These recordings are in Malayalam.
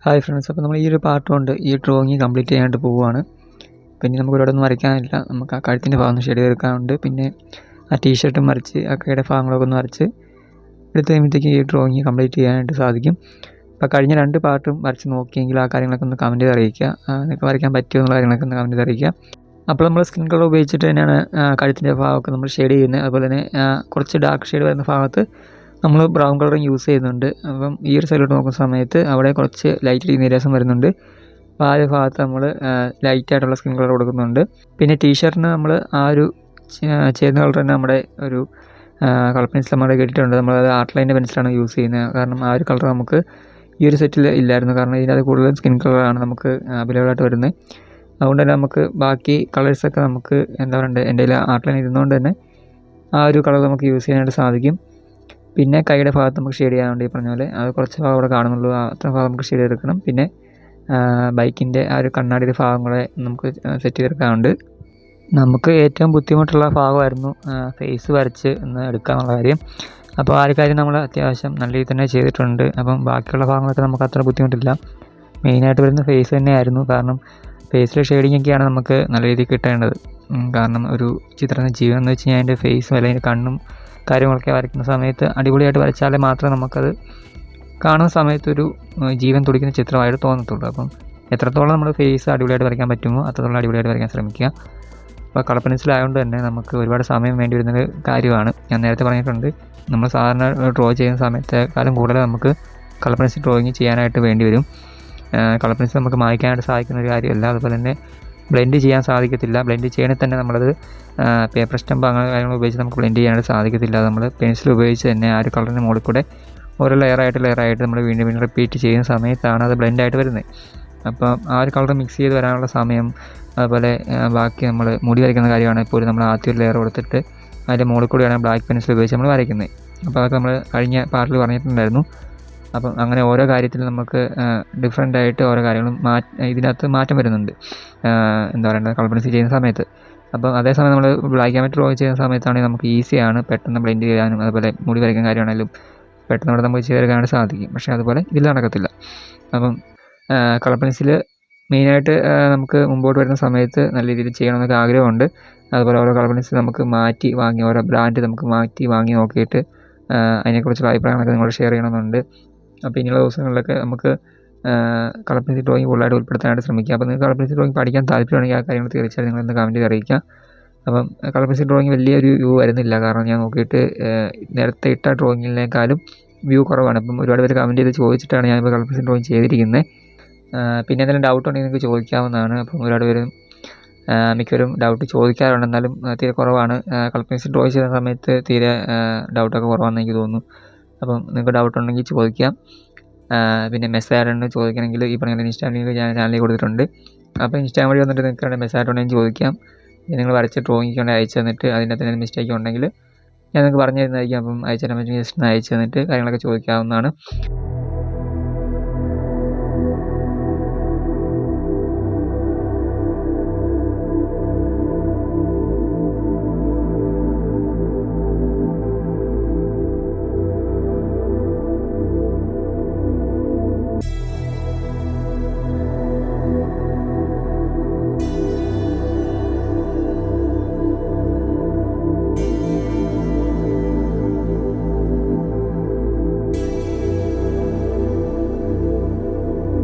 ഹായ് ഫ്രണ്ട്സ്, അപ്പോൾ നമ്മൾ ഈ ഒരു പാർട്ട് കൊണ്ട് ഈ ഡ്രോയിങ് കംപ്ലീറ്റ് ചെയ്യാനായിട്ട് പോവുകയാണ്. പിന്നെ നമുക്ക് ഒരുപാടൊന്നും വരയ്ക്കാനില്ല. നമുക്ക് ആ കഴുത്തിൻ്റെ ഭാഗം ഷെയ്ഡ് എടുക്കാനുണ്ട്. പിന്നെ ആ ടീഷർട്ടും വരച്ച് ആ കൈയുടെ ഭാഗങ്ങളൊക്കെ ഒന്ന് വരച്ച് എടുത്ത് കഴിയുമ്പോഴത്തേക്ക് ഈ ഡ്രോയിങ് കംപ്ലീറ്റ് ചെയ്യാനായിട്ട് സാധിക്കും. അപ്പോൾ കഴിഞ്ഞ 2 പാർട്ടും വരച്ച് നോക്കിയെങ്കിൽ ആ കാര്യങ്ങളൊക്കെ ഒന്ന് കമൻറ്റ് ചെയ്ത് അറിയിക്കുക. നിങ്ങൾക്ക് വരയ്ക്കാൻ പറ്റുമോ എന്നുള്ള കാര്യങ്ങളൊക്കെ ഒന്ന് കമൻറ്റ് ചെയ്ത് അറിയിക്കുക. അപ്പോൾ നമ്മൾ സ്കിൻ കളർ ഉപയോഗിച്ചിട്ട് തന്നെയാണ് കഴുത്തിൻ്റെ ഭാഗമൊക്കെ നമ്മൾ ഷെയ്ഡ് ചെയ്യുന്നത്. അതുപോലെ തന്നെ കുറച്ച് ഡാർക്ക് ഷെയ്ഡ് വരുന്ന ഭാഗത്ത് നമ്മൾ ബ്രൗൺ കളറും യൂസ് ചെയ്യുന്നുണ്ട്. അപ്പം ഈ ഒരു സൈഡിലോട്ട് നോക്കുന്ന സമയത്ത് അവിടെ കുറച്ച് ലൈറ്റ് നീരസം വരുന്നുണ്ട്. അപ്പോൾ ആ ഒരു ഭാഗത്ത് നമ്മൾ ലൈറ്റായിട്ടുള്ള സ്കിൻ കളർ കൊടുക്കുന്നുണ്ട്. പിന്നെ ടീഷർട്ടിന് നമ്മൾ ആ ഒരു ചേരുന്ന കളർ തന്നെ നമ്മുടെ ഒരു കളർ പെൻസിൽ നമ്മൾ കേട്ടിട്ടുണ്ട്. നമ്മളത് ആർട്ട് ലൈൻ്റെ പെൻസിലാണ് യൂസ് ചെയ്യുന്നത്. കാരണം ആ ഒരു കളർ നമുക്ക് ഈ ഒരു സെറ്റിൽ ഇല്ലായിരുന്നു. കാരണം ഇതിനകത്ത് കൂടുതലും സ്കിൻ കളറാണ് നമുക്ക് അവൈലബിളായിട്ട് വരുന്നത്. അതുകൊണ്ട് തന്നെ നമുക്ക് ബാക്കി കളേഴ്സൊക്കെ നമുക്ക് എന്താ പറയുക, എൻ്റെ കയ്യിൽ ആർട്ട് ലൈൻ ഇരുന്നുകൊണ്ട് തന്നെ ആ ഒരു കളർ നമുക്ക് യൂസ് ചെയ്യാനായിട്ട് സാധിക്കും. പിന്നെ കൈയുടെ ഭാഗത്ത് നമുക്ക് ഷെയ്ഡ് ചെയ്യാനുണ്ട്. ഈ പറഞ്ഞ പോലെ അത് കുറച്ച് ഭാഗം അവിടെ കാണുന്നുള്ളൂ. അത്ര ഭാഗം നമുക്ക് ഷെയ്ഡ് ചെയ്തെടുക്കണം. പിന്നെ ബൈക്കിൻ്റെ ആ ഒരു കണ്ണാടിയുടെ ഭാഗങ്ങളെ നമുക്ക് സെറ്റ് ചെയ്തെടുക്കാനുണ്ട്. നമുക്ക് ഏറ്റവും ബുദ്ധിമുട്ടുള്ള ഭാഗമായിരുന്നു ഫേസ് വരച്ച് ഒന്ന് എടുക്കാനുള്ള കാര്യം. അപ്പോൾ ആ ഒരു കാര്യം നമ്മൾ അത്യാവശ്യം നല്ല രീതിയിൽ തന്നെ ചെയ്തിട്ടുണ്ട്. അപ്പം ബാക്കിയുള്ള ഭാഗങ്ങളൊക്കെ നമുക്ക് അത്ര ബുദ്ധിമുട്ടില്ല. മെയിനായിട്ട് വരുന്ന ഫേസ് തന്നെയായിരുന്നു. കാരണം ഫേസിലെ ഷെയ്ഡിങ്ങൊക്കെയാണ് നമുക്ക് നല്ല രീതിയിൽ കിട്ടേണ്ടത്. കാരണം ഒരു ചിത്രത്തിന് ജീവൻ എന്ന് വെച്ച് കഴിഞ്ഞാൽ അതിൻ്റെ ഫേസും അല്ലെങ്കിൽ കണ്ണും കാര്യങ്ങളൊക്കെ വരയ്ക്കുന്ന സമയത്ത് അടിപൊളിയായിട്ട് വരച്ചാലേ മാത്രമേ നമുക്കത് കാണുന്ന സമയത്തൊരു ജീവൻ തുടിക്കുന്ന ചിത്രമായിട്ട് തോന്നത്തുള്ളൂ. അപ്പം എത്രത്തോളം നമ്മൾ ഫേസ് അടിപൊളിയായിട്ട് വരയ്ക്കാൻ പറ്റുമോ അത്രത്തോളം അടിപൊളിയായിട്ട് വരയ്ക്കാൻ ശ്രമിക്കുക. അപ്പോൾ കളർ പെൻസിലായതുകൊണ്ട് തന്നെ നമുക്ക് ഒരുപാട് സമയം വേണ്ടി വരുന്നൊരു കാര്യമാണ്. ഞാൻ നേരത്തെ പറഞ്ഞിട്ടുണ്ട്, നമ്മൾ സാധാരണ ഡ്രോ ചെയ്യുന്ന സമയത്തേക്കാളും കൂടുതൽ നമുക്ക് കളർ പെൻസിൽ ഡ്രോയിങ് ചെയ്യാനായിട്ട് വേണ്ടി വരും. കളർ പെൻസിൽ നമുക്ക് മായ്ക്കാനായിട്ട് സാധിക്കുന്ന ഒരു കാര്യമല്ല. അതുപോലെ തന്നെ ബ്ലെൻഡ് ചെയ്യാൻ സാധിക്കത്തില്ല. ബ്ലെൻഡ് ചെയ്യണമെങ്കിൽ തന്നെ നമ്മളത് പേപ്പർ സ്റ്റമ്പ് അങ്ങനെ കാര്യങ്ങൾ ഉപയോഗിച്ച് നമുക്ക് ബ്ലെൻഡ് ചെയ്യാനായിട്ട് സാധിക്കത്തില്ല. നമ്മൾ പെൻസിൽ ഉപയോഗിച്ച് തന്നെ ആ ഒരു കളറിൻ്റെ മുകളിൽ കൂടെ ഓരോ ലെയറായിട്ട് നമ്മൾ വീണ്ടും റിപ്പീറ്റ് ചെയ്യുന്ന സമയത്താണ് അത് ബ്ലെൻഡായിട്ട് വരുന്നത്. അപ്പം ആ ഒരു കളർ മിക്സ് ചെയ്ത് വരാനുള്ള സമയം, അതുപോലെ ബാക്കി നമ്മൾ മുടി വരയ്ക്കുന്ന കാര്യമാണെങ്കിൽ പോലും നമ്മൾ ആദ്യം ഒരു ലെയർ കൊടുത്തിട്ട് അതിൻ്റെ മുകളിൽ കൂടെയാണ് ബ്ലാക്ക് പെൻസിൽ ഉപയോഗിച്ച് നമ്മൾ വരയ്ക്കുന്നത്. അപ്പോൾ അതൊക്കെ നമ്മൾ കഴിഞ്ഞ പാർട്ടിൽ പറഞ്ഞിട്ടുണ്ടായിരുന്നു. അപ്പം അങ്ങനെ ഓരോ കാര്യത്തിലും നമുക്ക് ഡിഫറെൻ്റായിട്ട് ഓരോ കാര്യങ്ങളും ഇതിനകത്ത് മാറ്റം വരുന്നുണ്ട്. എന്താ പറയേണ്ടത്, കളർ പെൻസിൽ ചെയ്യുന്ന സമയത്ത്. അപ്പം അതേസമയം നമ്മൾ ബ്ലാക്ക് ആൻഡ് വൈറ്റ് ഡ്രോ ചെയ്യുന്ന സമയത്താണെങ്കിൽ നമുക്ക് ഈസിയാണ് പെട്ടെന്ന് ബ്ലെൻഡ് ചെയ്യാനും അതുപോലെ മുടി വരയ്ക്കാൻ കാര്യമാണെങ്കിലും പെട്ടെന്ന് അവിടെ നമുക്ക് ചെയ്തെടുക്കാനായിട്ട് സാധിക്കും. പക്ഷേ അതുപോലെ ഇതിൽ നടക്കത്തില്ല. അപ്പം കളർ പെൻസിൽ മെയിനായിട്ട് നമുക്ക് മുമ്പോട്ട് വരുന്ന സമയത്ത് നല്ല രീതിയിൽ ചെയ്യണമെന്നൊക്കെ ആഗ്രഹമുണ്ട്. അതുപോലെ ഓരോ കളർ പെൻസിൽ നമുക്ക് മാറ്റി വാങ്ങി ഓരോ ബ്രാൻഡ് നമുക്ക് മാറ്റി വാങ്ങി നോക്കിയിട്ട് അതിനെക്കുറിച്ചുള്ള അഭിപ്രായങ്ങളൊക്കെ നിങ്ങളോട് ഷെയർ ചെയ്യണമെന്നുണ്ട്. അപ്പോൾ ഇനിയുള്ള ദിവസങ്ങളിലൊക്കെ നമുക്ക് കളർ പെൻസിൽ ഡ്രോയിങ് കൂടുതലായിട്ട് ഉൾപ്പെടുത്താനായിട്ട് ശ്രമിക്കുക. അപ്പോൾ നിങ്ങൾക്ക് കളർ പെൻസിൽ ഡ്രോയിങ് പഠിക്കാൻ താല്പര്യമാണെങ്കിൽ ആ കാര്യങ്ങൾ തീർച്ചയായും നിങ്ങളൊന്ന് കമൻറ്റ് ചെയ്ത് അറിയിക്കുക. അപ്പം കളർ പെൻസിൽ ഡ്രോയിങ് വലിയൊരു വ്യൂ വരുന്നില്ല. കാരണം ഞാൻ നോക്കിയിട്ട് നേരത്തെ ഇട്ട ഡ്രോയിങ്ങിനേക്കാളും വ്യൂ കുറവാണ്. അപ്പം ഒരുപാട് പേര് കമൻറ്റ് ചെയ്ത് ചോദിച്ചിട്ടാണ് ഞാനിപ്പോൾ കളർ പെൻസിൽ ഡ്രോയിങ് ചെയ്തിരിക്കുന്നത്. പിന്നെ എന്തെങ്കിലും ഡൗട്ട് ഉണ്ടെങ്കിൽ നിങ്ങൾക്ക് ചോദിക്കാവുന്നതാണ്. അപ്പം ഒരുപാട് പേരും മിക്കവരും ഡൗട്ട് ചോദിക്കാറുണ്ട്, എന്നാലും തീരെ കുറവാണ്. കളർ പെൻസിൽ ഡ്രോ ചെയ്യുന്ന സമയത്ത് തീരെ ഡൗട്ടൊക്കെ കുറവാണെന്ന് എനിക്ക് തോന്നുന്നു. അപ്പം നിങ്ങൾക്ക് ഡൗട്ട് ഉണ്ടെങ്കിൽ ചോദിക്കാം. പിന്നെ മെസ്സേജ് ആയിട്ട് ചോദിക്കണമെങ്കിൽ ഈ പറഞ്ഞ ഇൻസ്റ്റാഗ്രാം ലിങ്ക് ഞാൻ ചാനലിൽ കൊടുത്തിട്ടുണ്ട്. അപ്പോൾ ഇൻസ്റ്റാഗ്രാം വഴി വന്നിട്ട് നിങ്ങൾക്ക് മെസ്സേജ് ആയിട്ടുണ്ടെങ്കിൽ ചോദിക്കാം. നിങ്ങൾ വരച്ച ഡ്രോയിങ് കൊണ്ട് അയച്ചു തന്നിട്ട് അതിൻ്റെ അകത്ത് എന്തെങ്കിലും മിസ്റ്റേക്ക് ഉണ്ടെങ്കിൽ ഞാൻ നിങ്ങൾക്ക് പറഞ്ഞു തരുന്നതായിരിക്കും. അപ്പം അയച്ചു തരാൻ പറ്റുമെങ്കിൽ ജസ്റ്റ് ഒന്ന് അയച്ചു തന്നിട്ട് കാര്യങ്ങളൊക്കെ ചോദിക്കാവുന്നതാണ്.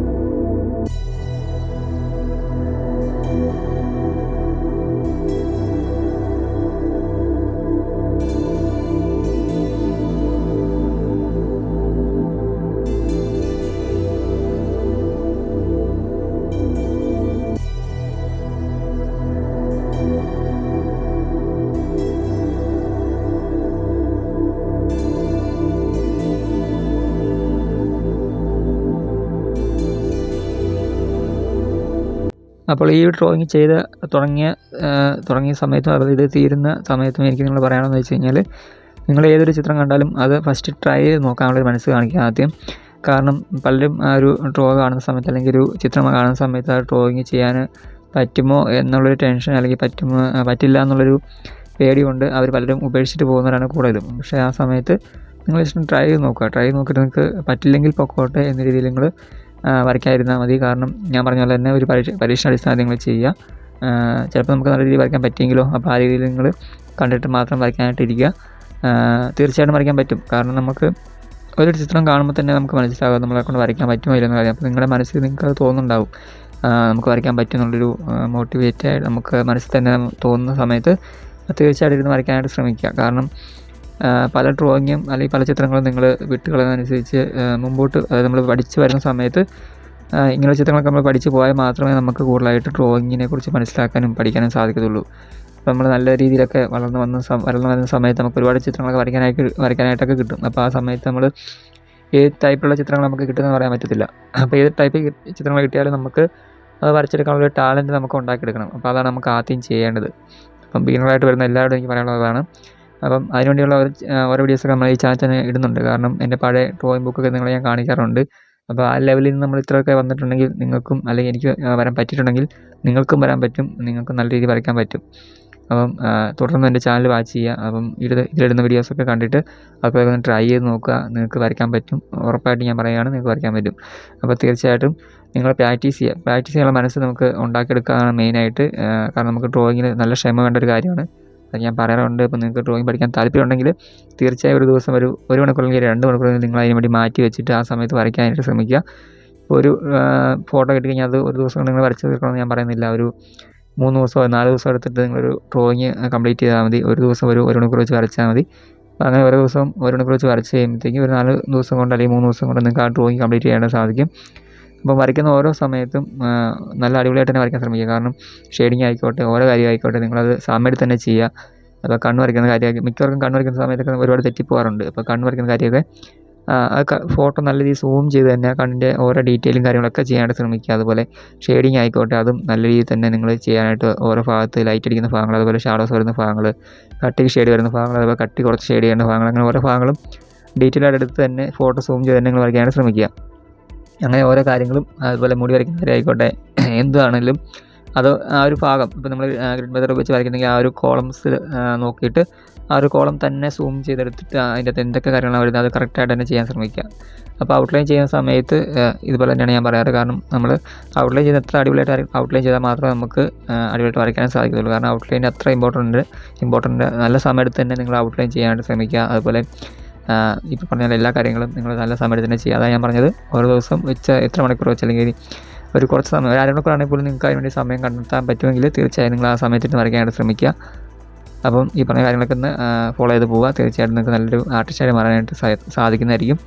അപ്പോൾ ഈ ഡ്രോയിങ് ചെയ്ത് തുടങ്ങിയ സമയത്തും അതുപോലെ ഇത് തീരുന്ന സമയത്തും എനിക്ക് നിങ്ങൾ പറയാമെന്ന് വെച്ച് കഴിഞ്ഞാൽ, നിങ്ങൾ ഏതൊരു ചിത്രം കണ്ടാലും അത് ഫസ്റ്റ് ട്രൈ ചെയ്ത് നോക്കാനുള്ളൊരു മനസ്സ് കാണിക്കുക ആദ്യം. കാരണം പലരും ആ ഒരു ഡ്രോ കാണുന്ന സമയത്ത് അല്ലെങ്കിൽ ഒരു ചിത്രം കാണുന്ന സമയത്ത് ആ ഡ്രോയിങ് ചെയ്യാൻ പറ്റുമോ എന്നുള്ളൊരു ടെൻഷൻ, അല്ലെങ്കിൽ പറ്റില്ല എന്നുള്ളൊരു പേടി കൊണ്ട് അവർ പലരും ഉപേക്ഷിച്ചിട്ട് പോകുന്നവരാണ് കൂടുതലും. പക്ഷേ ആ സമയത്ത് നിങ്ങൾ ജസ്റ്റ് ട്രൈ ചെയ്ത് നോക്കുക. ട്രൈ ചെയ്ത് നോക്കിയിട്ട് നിങ്ങൾക്ക് പറ്റില്ലെങ്കിൽ പൊക്കോട്ടെ എന്ന രീതിയിൽ നിങ്ങൾ വരയ്ക്കാതിരുന്നാൽ മതി. കാരണം ഞാൻ പറഞ്ഞ പോലെ തന്നെ ഒരു പരീക്ഷണാടിസ്ഥാനത്തിൽ നിങ്ങൾ ചെയ്യുക. ചിലപ്പോൾ നമുക്ക് നല്ല രീതിയിൽ വരയ്ക്കാൻ പറ്റിയെങ്കിലോ, അപ്പോൾ ആ രീതിയിൽ നിങ്ങൾ കണ്ടിട്ട് മാത്രം വരയ്ക്കാനായിട്ട് ഇരിക്കുക. തീർച്ചയായിട്ടും വരയ്ക്കാൻ പറ്റും. കാരണം നമുക്ക് ഒരു ചിത്രം കാണുമ്പോൾ തന്നെ നമുക്ക് മനസ്സിലാകും നമ്മളെക്കൊണ്ട് വരയ്ക്കാൻ പറ്റുമോ ഇല്ലെന്ന് കാര്യം. അപ്പോൾ നിങ്ങളുടെ മനസ്സിൽ നിങ്ങൾക്ക് അത് തോന്നുന്നുണ്ടാവും, നമുക്ക് വരയ്ക്കാൻ പറ്റും എന്നുള്ളൊരു മോട്ടിവേറ്റായി നമുക്ക് മനസ്സിൽ തന്നെ തോന്നുന്ന സമയത്ത് തീർച്ചയായിട്ടും ഇരുന്ന് വരയ്ക്കാനായിട്ട് ശ്രമിക്കുക. കാരണം പല ഡ്രോയിങ്ങും അല്ലെങ്കിൽ പല ചിത്രങ്ങളും നിങ്ങൾ വിട്ടുകളയുന്നതനുസരിച്ച് മുമ്പോട്ട് നമ്മൾ പഠിച്ച് വരുന്ന സമയത്ത് ഇങ്ങനെയുള്ള ചിത്രങ്ങളൊക്കെ നമ്മൾ പഠിച്ച് പോയാൽ മാത്രമേ നമുക്ക് കൂടുതലായിട്ട് ഡ്രോയിങ്ങിനെ കുറിച്ച് മനസ്സിലാക്കാനും പഠിക്കാനും സാധിക്കത്തുള്ളൂ. അപ്പോൾ നമ്മൾ നല്ല രീതിയിലൊക്കെ വളർന്നു വരുന്ന സമയത്ത് നമുക്ക് ഒരുപാട് ചിത്രങ്ങളൊക്കെ വരയ്ക്കാനായിട്ടൊക്കെ കിട്ടും. അപ്പോൾ ആ സമയത്ത് നമ്മൾ ഏത് ടൈപ്പിലുള്ള ചിത്രങ്ങൾ നമുക്ക് കിട്ടുമെന്ന് പറയാൻ പറ്റത്തില്ല. അപ്പോൾ ഏത് ടൈപ്പ് ചിത്രങ്ങൾ കിട്ടിയാലും നമുക്ക് അത് വരച്ചെടുക്കാനുള്ള ഒരു ടാലൻറ്റ് നമുക്ക് ഉണ്ടാക്കിയെടുക്കണം. അപ്പോൾ അതാണ് നമുക്ക് ആദ്യം ചെയ്യേണ്ടത്. അപ്പം ബിഗിനറായിട്ട് വരുന്ന എല്ലാവരോടും എനിക്ക് പറയാനുള്ളതാണ്. അപ്പം അതിനുവേണ്ടിയുള്ള ഓരോ വീഡിയോസൊക്കെ നമ്മൾ ഈ ചാനൽ തന്നെ ഇടുന്നുണ്ട്. കാരണം എൻ്റെ പഴയ ഡ്രോയിങ് ബുക്കൊക്കെ നിങ്ങളെ ഞാൻ കാണിക്കാറുണ്ട്. അപ്പോൾ ആ ലെവലിൽ നിന്ന് നമ്മൾ ഇത്രയൊക്കെ വന്നിട്ടുണ്ടെങ്കിൽ നിങ്ങൾക്കും, അല്ലെങ്കിൽ എനിക്ക് വരാൻ പറ്റിയിട്ടുണ്ടെങ്കിൽ നിങ്ങൾക്കും വരാൻ പറ്റും. നിങ്ങൾക്ക് നല്ല രീതിയിൽ വരയ്ക്കാൻ പറ്റും. അപ്പം തുടർന്ന് എൻ്റെ ചാനൽ വാച്ച് ചെയ്യുക. അപ്പം ഇതിലിടുന്ന വീഡിയോസൊക്കെ കണ്ടിട്ട് അതൊക്കെ ഒന്ന് ട്രൈ ചെയ്ത് നോക്കുക. നിങ്ങൾക്ക് വരയ്ക്കാൻ പറ്റും, ഉറപ്പായിട്ട് ഞാൻ പറയുകയാണ്, നിങ്ങൾക്ക് വരയ്ക്കാൻ പറ്റും. അപ്പോൾ തീർച്ചയായിട്ടും നിങ്ങൾ പ്രാക്ടീസ് ചെയ്യാനുള്ള മനസ്സ് നമുക്ക് ഉണ്ടാക്കിയെടുക്കുകയാണ് മെയിനായിട്ട്. കാരണം നമുക്ക് ഡ്രോയിങ്ങിന് നല്ല ക്ഷമ വേണ്ട ഒരു കാര്യമാണ്. അത് ഞാൻ പറയാറുണ്ട്. ഇപ്പോൾ നിങ്ങൾക്ക് ഡ്രോയിങ് പഠിക്കാൻ താല്പര്യമുണ്ടെങ്കിൽ തീർച്ചയായും ഒരു ദിവസം ഒരു മണിക്കൂർ അല്ലെങ്കിൽ 2 മണിക്കൂർ നിങ്ങൾ അതിന് വേണ്ടി മാറ്റി വെച്ചിട്ട് ആ സമയത്ത് വരയ്ക്കാനായിട്ട് ശ്രമിക്കുക. ഒരു ഫോട്ടോ കിട്ടിക്കഴിഞ്ഞാൽ അത് ഒരു ദിവസം കൊണ്ട് നിങ്ങൾ വരച്ച് തീർക്കണമെന്ന് ഞാൻ പറയുന്നില്ല. ഒരു 3 ദിവസമോ 4 ദിവസം എടുത്തിട്ട് നിങ്ങളൊരു ഡ്രോയിങ് കംപ്ലീറ്റ് ചെയ്താൽ മതി. ഒരു ദിവസം ഒരു മണിക്കൂർ വെച്ച് വരച്ചാൽ മതി. അപ്പോൾ അങ്ങനെ ഓരോ ദിവസം 1 മണിക്കൂർ വെച്ച് വരച്ച് കഴിയുമ്പോഴത്തേക്കും ഒരു 4 ദിവസം കൊണ്ട് അല്ലെങ്കിൽ 3 ദിവസം കൊണ്ട് നിങ്ങൾക്ക് ആ ഡ്രോയിങ് കംപ്ലീറ്റ് ചെയ്യാനായിട്ട് സാധിക്കും. അപ്പോൾ വരയ്ക്കുന്ന ഓരോ സമയത്തും നല്ല അടിപൊളിയായിട്ട് തന്നെ വരയ്ക്കാൻ ശ്രമിക്കുക. കാരണം ഷെയ്ഡിങ് ആയിക്കോട്ടെ, ഓരോ കാര്യം ആയിക്കോട്ടെ, നിങ്ങളത് സമയത്ത് തന്നെ ചെയ്യുക. അപ്പോൾ കണ്ണ് വരയ്ക്കുന്ന കാര്യമൊക്കെ മിക്കവർക്കും കണ്ണ് വരയ്ക്കുന്ന സമയത്തൊക്കെ ഒരുപാട് തെറ്റിപ്പോകാറുണ്ട്. അപ്പോൾ കണ്ണ് വരയ്ക്കുന്ന കാര്യമൊക്കെ ഫോട്ടോ നല്ല രീതിയിൽ സൂം ചെയ്ത് തന്നെ കണ്ണിൻ്റെ ഓരോ ഡീറ്റെയിലും കാര്യങ്ങളൊക്കെ ചെയ്യാനായിട്ട് ശ്രമിക്കുക. അതുപോലെ ഷെയ്ഡിങ് ആയിക്കോട്ടെ, അതും നല്ല രീതിയിൽ തന്നെ നിങ്ങൾ ചെയ്യാനായിട്ട് ഓരോ ഭാഗത്ത് ലൈറ്റ് അടിക്കുന്ന ഭാഗങ്ങൾ, അതുപോലെ ഷാഡോസ് വരുന്ന ഭാഗങ്ങൾ, കട്ടിക്ക് ഷെയ്ഡ് വരുന്ന ഭാഗങ്ങൾ, അതുപോലെ കട്ടി കുറച്ച് ഷെയ്ഡ് ചെയ്യേണ്ട ഭാഗങ്ങൾ, അങ്ങനെ ഓരോ ഭാഗങ്ങളും ഡീറ്റെയിൽ ആയിട്ട് എടുത്ത് തന്നെ ഫോട്ടോ സൂം ചെയ്ത് തന്നെ നിങ്ങൾ വരയ്ക്കാനായിട്ട് ശ്രമിക്കുക. അങ്ങനെ ഓരോ കാര്യങ്ങളും, അതുപോലെ മുടി വരയ്ക്കുന്ന കാര്യം ആയിക്കോട്ടെ, എന്താണെങ്കിലും അത് ആ ഒരു ഭാഗം ഇപ്പോൾ നമ്മൾ ഗ്രിഡ് മെത്തഡ് വെച്ച് വരയ്ക്കുന്നെങ്കിൽ ആ ഒരു കോളംസ് നോക്കിയിട്ട് ആ ഒരു കോളം തന്നെ സൂം ചെയ്തെടുത്തിട്ട് അതിൻ്റെ അകത്ത് എന്തൊക്കെ കാര്യങ്ങളാണ് വരുന്നത് അത് കറക്റ്റായിട്ട് തന്നെ ചെയ്യാൻ ശ്രമിക്കുക. അപ്പോൾ ഔട്ട്ലൈൻ ചെയ്യുന്ന സമയത്ത് ഇതുപോലെ തന്നെയാണ് ഞാൻ പറയാറ്. കാരണം നമ്മൾ ഔട്ട്ലൈൻ ചെയ്ത് എത്ര അടിപൊളിയായിട്ട് ഔട്ട്ലൈൻ ചെയ്താൽ മാത്രമേ നമുക്ക് അടിപൊളിയായിട്ട് വരയ്ക്കാൻ സാധിക്കുള്ളൂ. കാരണം ഔട്ട്ലൈൻ അത്ര ഇമ്പോർട്ടൻ്റ് നല്ല സമയത്ത് തന്നെ നിങ്ങൾ ഔട്ട്ലൈൻ ചെയ്യാനായിട്ട് ശ്രമിക്കുക. അതുപോലെ ഇപ്പോൾ പറഞ്ഞ എല്ലാ കാര്യങ്ങളും നിങ്ങൾ നല്ല സമയത്ത് തന്നെ ചെയ്യുക. അതാണ് ഞാൻ പറഞ്ഞത്. ഓരോ ദിവസം വെച്ച് എത്ര മണിക്കൂർ വെച്ച്, അല്ലെങ്കിൽ ഒരു കുറച്ച് സമയം, ഒരു 1/2 മണിക്കൂറാണെങ്കിൽ പോലും നിങ്ങൾക്ക് അതിന് വേണ്ടി സമയം കണ്ടെത്താൻ പറ്റുമെങ്കിൽ തീർച്ചയായും നിങ്ങൾ ആ സമയത്തിട്ട് വരയ്ക്കാനായിട്ട് ശ്രമിക്കുക. അപ്പം ഈ പറഞ്ഞ കാര്യങ്ങളൊക്കെ ഒന്ന് ഫോളോ ചെയ്ത് പോവുക. തീർച്ചയായിട്ടും നിങ്ങൾക്ക് നല്ലൊരു ആർട്ടിസ്റ്റായിട്ട് മാറാനായിട്ട് സാധിക്കുന്നതായിരിക്കും.